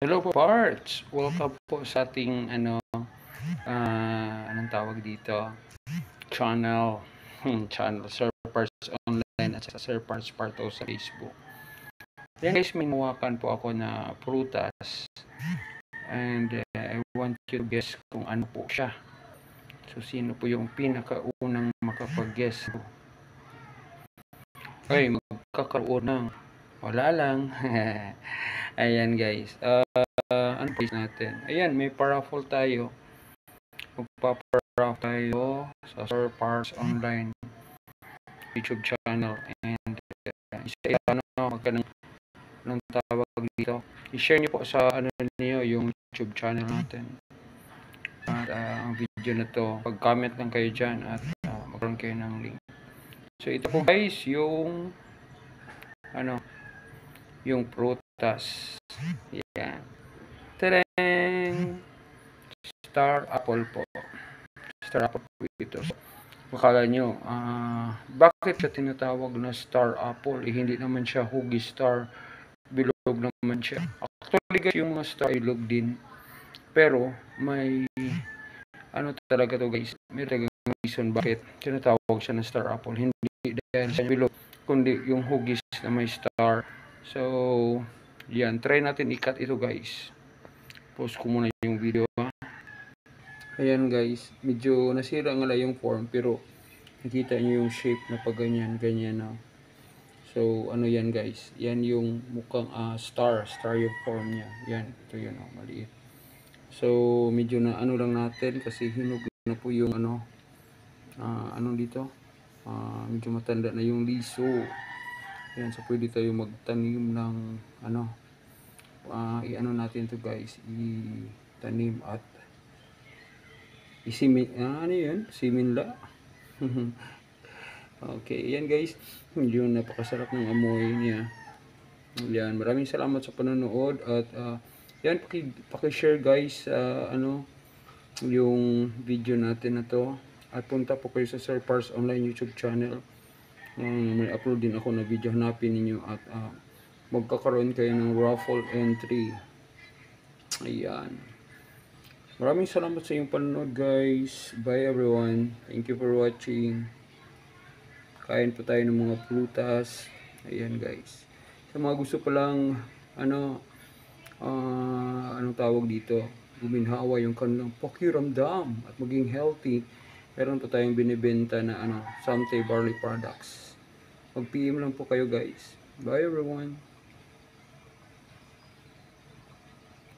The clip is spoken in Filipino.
Hello po, Parts. Welcome po sa ating anong tawag dito? Channel. Channel Sir Parts Online at sa Sir Parts Parto sa Facebook. Yan guys, may nawakan po ako na prutas and I want you to guess kung ano po siya. So sino po yung pinakaunang makapag-guess? Ay, magkakaroon ng wala lang. Ayan guys. Ano po natin? Ayan, may paraffle tayo. Magpaparaffle tayo sa Sir Parts Online YouTube channel and magkanang tawag dito. I-share niyo po sa niyo yung YouTube channel natin. At ang video na to, pag-comment lang kayo dyan at magkaroon kayo ng link. So ito po guys, yung yung prutas. Yan. Tereng! Star apple po. Star apple po ito. So, akala nyo, bakit siya tinatawag na star apple? Hindi naman siya hugi star. Bilog naman siya. Actually guys, yung mga star bilog din. Pero, may talaga to guys. May talagang reason bakit tinatawag siya na star apple. Hindi dahil sa bilog, kundi yung hugis na may star. So, yan. Try natin i-cut ito guys. Post ko muna yung video ha. Ayan guys. Medyo nasira nga lang yung form. Pero, nakita nyo yung shape na pag ganyan. Ganyan na. So, ano yan guys. Yan yung mukhang star. Star yung form niya. Yan. Ito yun. Maliit. So, medyo na lang natin. Kasi hinog na po yung anong dito. Medyo matanda na yung liso. Yan, so pwede tayo magtanim ng natin to guys, itanim at isimin, yun, siminla. Okay, yan guys, yun, napakasarap ng amoy niya. Yan, maraming salamat sa panonood at yan, paki-share guys yung video natin na to at punta po kayo sa Sir Parts Online YouTube channel. May upload din ako na video, hanapin ninyo at magkakaroon kayo ng raffle entry. Ayan, maraming salamat sa inyong panonood guys. Bye everyone, thank you for watching. Kain po tayo ng mga prutas. Ayan guys, sa mga gusto palang anong tawag dito, guminhawa yung kanilang pakiramdam at maging healthy, meron po tayong binibenta na Sante Barley products. Mag-PM lang po kayo guys. Bye everyone.